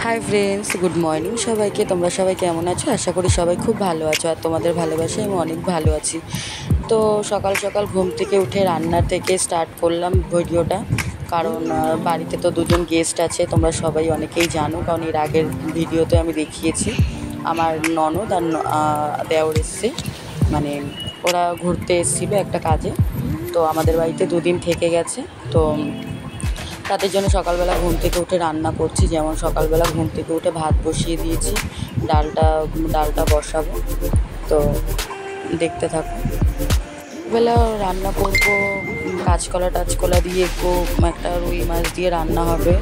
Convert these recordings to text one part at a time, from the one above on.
Hi friends, good morning সবাইকে। তোমরা সবাই কেমন আছো? আশা করি সবাই খুব ভালো আছো, আর তোমাদের ভালোবাসায় আমি অনেক ভালো আছি। তো সকাল সকাল ঘুম থেকে উঠে রান্না থেকে স্টার্ট করলাম ভিডিওটা, কারণ বাড়িতে তো দুজন গেস্ট আছে, তোমরা সবাই অনেকেই জানো, কারণ এর আগের ভিডিওতে আমি দেখিয়েছি। আমার ননদ আর দেওর এসছে, মানে ওরা ঘুরতে এসেছিলো একটা কাজে, তো আমাদের বাড়িতে দুদিন থেকে গেছে। তো তাদের জন্য সকালবেলা ঘুম থেকে উঠে রান্না করছি। যেমন সকালবেলা ঘুম থেকে উঠে ভাত বসিয়ে দিয়েছি, ডালটা বসাবো, তো দেখতে থাকো। বেলা রান্না করব কাঁচকলা দিয়ে, একটু একটা রুই মাছ দিয়ে রান্না হবে,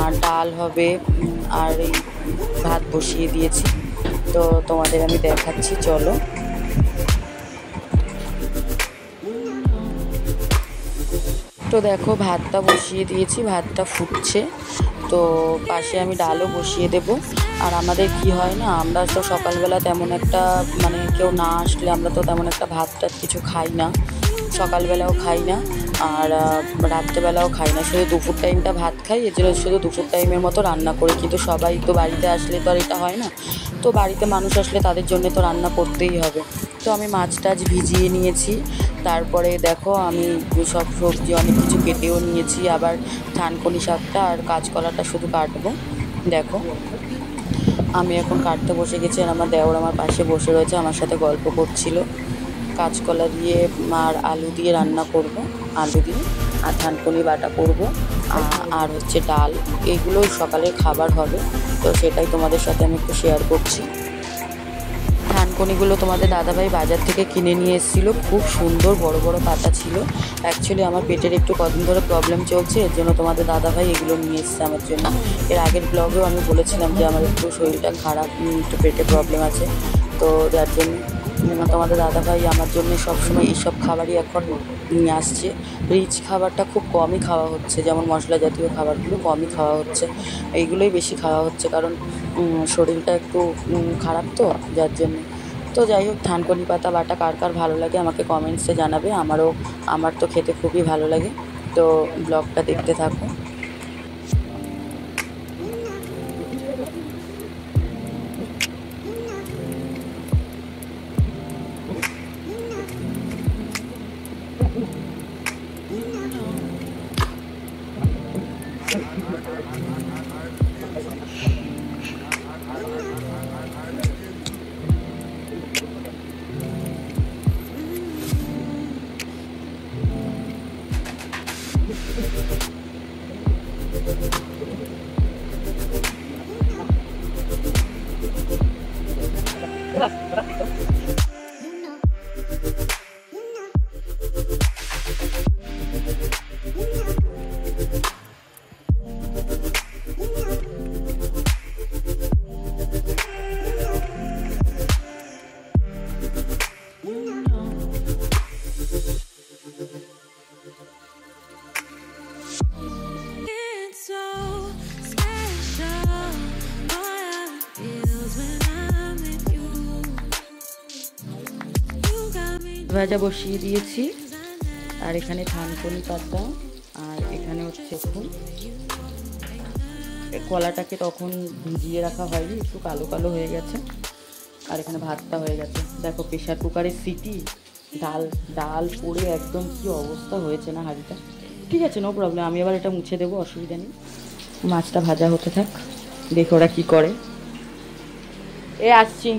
আর ডাল হবে, আর এই ভাত বসিয়ে দিয়েছি। তো তোমাদের আমি দেখাচ্ছি, চলো। তো দেখো, ভাতটা বসিয়ে দিয়েছি, ভাতটা ফুটছে, তো পাশে আমি ডালও বসিয়ে দেব। আর আমাদের কি হয় না, আমরা তো সকালবেলা তেমন একটা, মানে কেউ না আসলে আমরা তো তেমন একটা ভাত টাত কিছু খাই না, সকালবেলাও খাই না, আর রাত্রেবেলাও খাই না, শুধু দুপুর টাইমটা ভাত খাই। এর জন্য শুধু দুপুর টাইমের মতো রান্না করি, কিন্তু সবাই তো বাড়িতে আসলে তো আর এটা হয় না, তো বাড়িতে মানুষ আসলে তাদের জন্য তো রান্না করতেই হবে। তো আমি মাছ টাছ ভিজিয়ে নিয়েছি, তারপরে দেখো আমি সব সবজি অনেক কিছু কেটেও নিয়েছি, আবার থানকুনি শাকটা আর কাঁচকলাটা শুধু কাটবো। দেখো আমি এখন কাটতে বসে গেছি, আর আমার দেওর আমার পাশে বসে রয়েছে, আমার সাথে গল্প করছিল। কাঁচকলা দিয়ে আর আলু দিয়ে রান্না করব, আলু দিয়ে আর থানকুনি বাটা করব, আর হচ্ছে ডাল। এগুলোই সকালের খাবার হবে, তো সেটাই তোমাদের সাথে আমি একটু শেয়ার করছি। থানকুনিগুলো তোমাদের দাদাভাই বাজার থেকে কিনে নিয়ে এসেছিলো, খুব সুন্দর বড় বড় পাতা ছিল। অ্যাকচুয়ালি আমার পেটের একটু কদিন ধরে প্রবলেম চলছে, এর জন্য তোমাদের দাদাভাই এগুলো নিয়ে এসছে আমার জন্য। এর আগের ব্লগেও আমি বলেছিলাম যে আমার একটু শরীরটা খারাপ, একটু পেটে প্রবলেম আছে, তো যার জন্য তোমাদের দাদাভাই আমার জন্য সবসময় এইসব খাবারই এখন নিয়ে আসছে। রিচ খাবারটা খুব কমই খাওয়া হচ্ছে, যেমন মশলা জাতীয় খাবারগুলো কমই খাওয়া হচ্ছে, এইগুলোই বেশি খাওয়া হচ্ছে, কারণ শরীরটা একটু খারাপ, তো যার জন্য। তো যাই হোক, থানকুনি পাতা বাটা কার কার ভালো লাগে আমাকে কমেন্টসে জানাবে। আমার তো খেতে খুবই ভালো লাগে, তো ব্লগটা দেখতে থাকো। ভাজা বসিয়ে দিয়েছি, আর এখানে থানকুনি পাতা, আর এখানে হচ্ছে ফুল। কলাটাকে তখন ভিজিয়ে রাখা হয়নি, একটু কালো কালো হয়ে গেছে, আর এখানে ভাতটা হয়ে গেছে। দেখো প্রেশার কুকারের সিটি, ডাল পড়ে একদম কি অবস্থা হয়েছে না হাঁড়িটা। ঠিক আছে, নো প্রবলেম, আমি আবার এটা মুছে দেবো, অসুবিধা নেই। মাছটা ভাজা হতে থাক, দেখো ওরা কী করে। আসছি,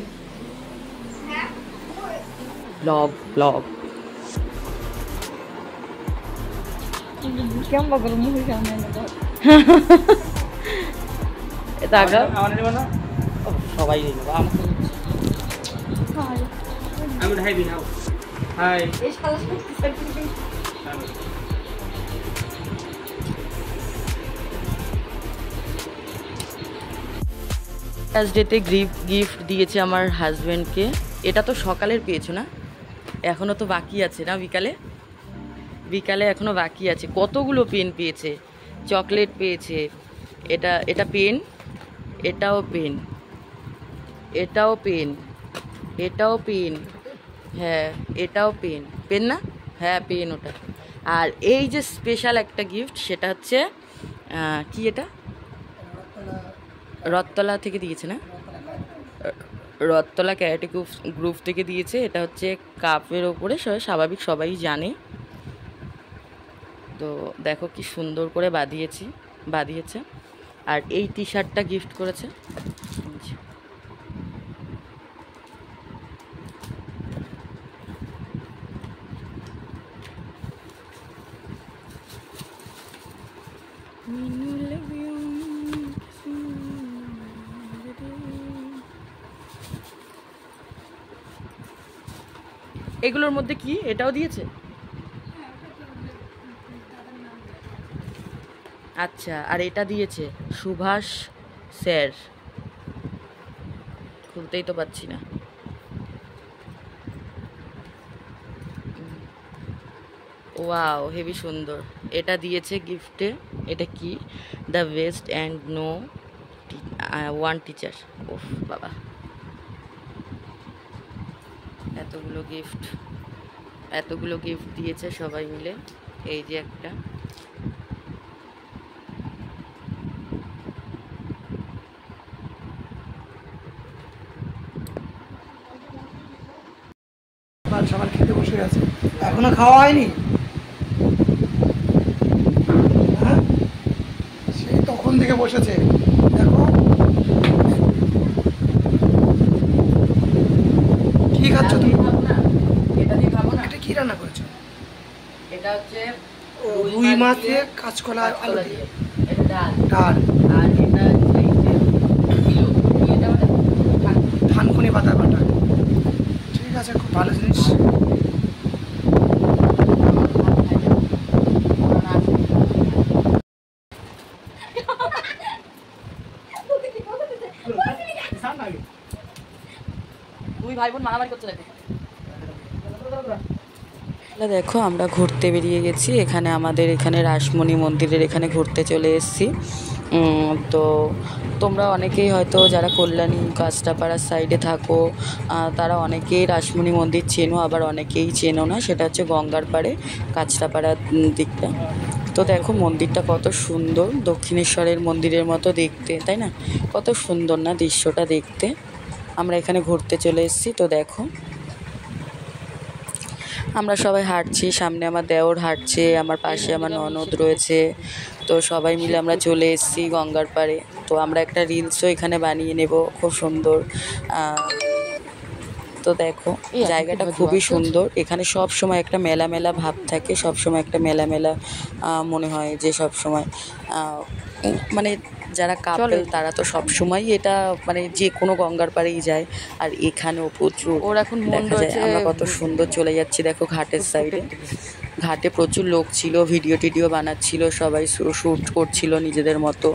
ব্লগ সবাই ফার্স্ট ডেতে গিফট দিয়েছে আমার হাজব্যান্ডকে। এটা তো সকালের পেয়েছো না, এখনও তো বাকি আছে না, বিকালে এখনও বাকি আছে। কতগুলো পেন পেয়েছে, চকলেট পেয়েছে, এটা পেন, এটাও পেন, এটাও পেন, এটাও পেন, হ্যাঁ এটাও পেন না, হ্যাঁ পেন ওটা। আর এই যে স্পেশাল একটা গিফট, সেটা হচ্ছে কি, এটা রথতলা থেকে দিয়েছে না, রথতলা ক্যারাটে গ্রুপ থেকে দিয়েছে। এটা হচ্ছে কাপের ওপরে স্বাভাবিক সবাই জানে। তো দেখো কি সুন্দর করে বাঁধিয়েছে। আর এই টি শার্টটা গিফট করেছে। এগুলোর মধ্যে কি এটাও দিয়েছে? আচ্ছা, আর এটা দিয়েছে সুভাষ স্যার, খুলতেই তো পাচ্ছি না। ওয়াও, হেভি সুন্দর। এটা দিয়েছে গিফটে। এটা কি? The best and no one teacher. ওফ বাবা, এতগুলো গিফট দিয়েছে সবাই মিলে। এই যে একটা, সকাল খেতে বসে গেছে, এখনো খাওয়া হয়নি। হ্যাঁ, সেই তখন থেকে বসেছে। দেখো কি খাচ্ছ তুমি? এটা দিয়ে খাবো না। এটা কি রান্না করেছো? এটা হচ্ছে রুই মাছ দিয়ে কাঁচকলা আলু দিয়ে এটা ডাল। ডাল। আর এটা হচ্ছে এটা থানকুনি পাতা বাটা। ঠিক আছে, খুব ভালো জিনিস। দুই ভাই বোন মারামারি করছে দেখো। আমরা ঘুরতে বেরিয়ে গেছি। আমাদের এখানে রাসমণি মন্দিরের এখানে ঘুরতে চলে এসেছি। তো তোমরা অনেকেই হয়তো যারা কল্যাণী কাঁচরাপাড়ার সাইডে থাকো তারা অনেকেই রাসমণি মন্দির চেনো, আবার অনেকেই চেনো না। সেটা হচ্ছে গঙ্গার পাড়ে, কাঁচরাপাড়ার দিকটা। তো দেখো মন্দিরটা কত সুন্দর, দক্ষিণেশ্বরের মন্দিরের মতো দেখতে, তাই না? কত সুন্দর না দৃশ্যটা দেখতে। আমরা এখানে ঘুরতে চলে এসেছি। তো দেখো আমরা সবাই হাঁটছি, সামনে আমার দেওর হাঁটছে, আমার পাশে আমার ননদ রয়েছে। তো সবাই মিলে আমরা চলে এসেছি গঙ্গার পাড়ে। তো আমরা একটা রিলসও এখানে বানিয়ে নেব, খুব সুন্দর। তো দেখো জায়গাটা খুবই সুন্দর। এখানে সব সময় একটা মেলা মেলা ভাব থাকে, সব সময় একটা মেলা মেলা মনে হয় যে সব সময় মানে যারা কাপল তারা তো সব সময় এটা মানে যে কোনো গঙ্গার পাড়েই যায়। আর এখানেও প্রচুর ওর এখন দেখা যায়। আমরা কত সুন্দর চলে যাচ্ছি দেখো ঘাটের সাইডে। ঘাটে প্রচুর লোক ছিল, ভিডিও টিডিও বানাচ্ছিল, সবাই শ্যুট করছিল নিজেদের মতো,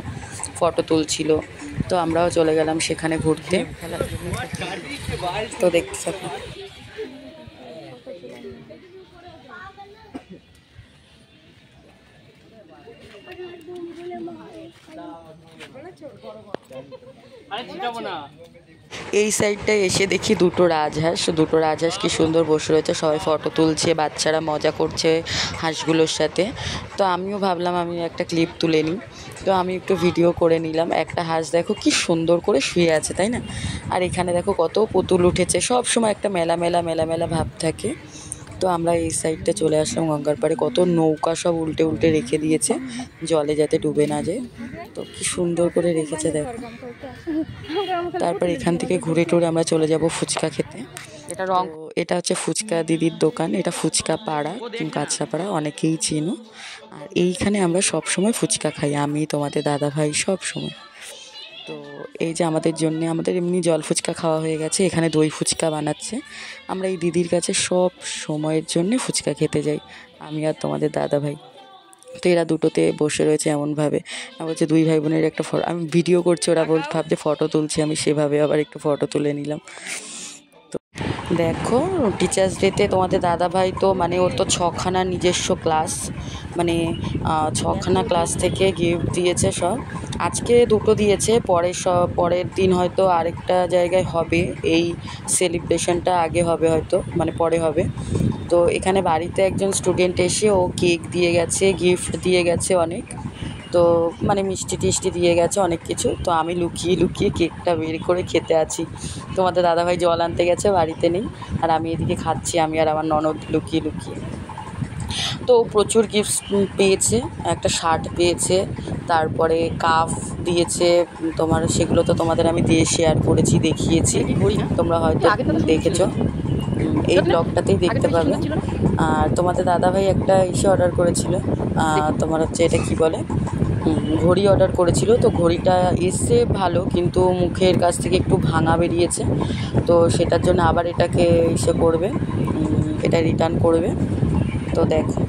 ফটো তুলছিল। তো আমরাও চলে গেলাম সেখানে ঘুরতে। তো দেখতে থাকো। এই সাইডটায় এসে দেখি দুটো রাজহাঁস কি সুন্দর বসে রয়েছে, সবাই ফটো তুলছে, বাচ্চারা মজা করছে হাঁসগুলোর সাথে। তো আমিও ভাবলাম আমি একটা ক্লিপ তুলে নিই। তো আমি একটু ভিডিও করে নিলাম। একটা হাঁস দেখো কি সুন্দর করে শুয়ে আছে, তাই না? আর এখানে দেখো কত পুতুল উঠেছে, সব সময় একটা মেলা মেলা মেলা মেলা ভাব থাকে। তো আমরা এই সাইডটা চলে আসলাম গঙ্গার পাড়ে। কত নৌকা সব উল্টে উল্টে রেখে দিয়েছে জলে যাতে ডুবে না যায়। তো কি সুন্দর করে রেখেছে দেখো। তারপর এখান থেকে ঘুরে টুরে আমরা চলে যাব ফুচকা খেতে। এটা হচ্ছে ফুচকা দিদির দোকান। এটা ফুচকা পাড়া, কাঁচরাপাড়া, অনেকেই চেনো। আর এইখানে আমরা সব সময় ফুচকা খাই, আমি তোমাদের দাদা ভাই সব সময়। তো এই যে আমাদের এমনি জল ফুচকা খাওয়া হয়ে গেছে, এখানে দই ফুচকা বানাচ্ছে। আমরা এই দিদির কাছে সব সময়ের জন্যে ফুচকা খেতে যাই, আমি আর তোমাদের দাদা ভাই। তো এরা দুটোতে বসে রয়েছে এমনভাবে, বলছে দুই ভাই বোনের একটা ফটো। আমি ভিডিও করছি, ওরা ভাবছে ফটো তুলছি, আমি সেভাবে আবার একটু ফটো তুলে নিলাম। তো দেখো টিচার্স ডেতে তোমাদের দাদাভাই তো মানে ওর তো 6খানা নিজস্ব ক্লাস, মানে 6খানা ক্লাস থেকে গিফট দিয়েছে সব। আজকে দুটো দিয়েছে, পরের দিন হয়তো আরেকটা জায়গায় হবে। এই সেলিব্রেশনটা আগে হবে হয়তো, মানে পরে হবে। তো এখানে বাড়িতে একজন স্টুডেন্ট এসে ও কেক দিয়ে গেছে, গিফট দিয়ে গেছে অনেক। তো মানে মিষ্টি টিষ্টি দিয়ে গেছে অনেক কিছু। তো আমি লুকিয়ে লুকিয়ে কেকটা বের করে খেতে আছি। তোমাদের দাদাভাই জল আনতে গেছে, বাড়িতে নেই, আর আমি এদিকে খাচ্ছি, আমি আর আমার ননদ লুকিয়ে লুকিয়ে। তো প্রচুর গিফটস পেয়েছে, একটা শার্ট পেয়েছে, তারপরে কাপ দিয়েছে তোমার, সেগুলো তো তোমাদের আমি দিয়ে শেয়ার করেছি, দেখিয়েছি, তোমরা হয়তো দেখেছো, এই ব্লগটাতেই দেখতে পাবে। আর তোমাদের দাদাভাই একটা ইসে অর্ডার করেছিল, তোমার হচ্ছে এটা কি বলে, ঘড়ি অর্ডার করেছিল। তো ঘড়িটা এসছে ভালো, কিন্তু মুখের কাছ থেকে একটু ভাঙা বেরিয়েছে, তো সেটার জন্য আবার এটাকে ইসে করবে, এটা রিটার্ন করবে। তো দেখো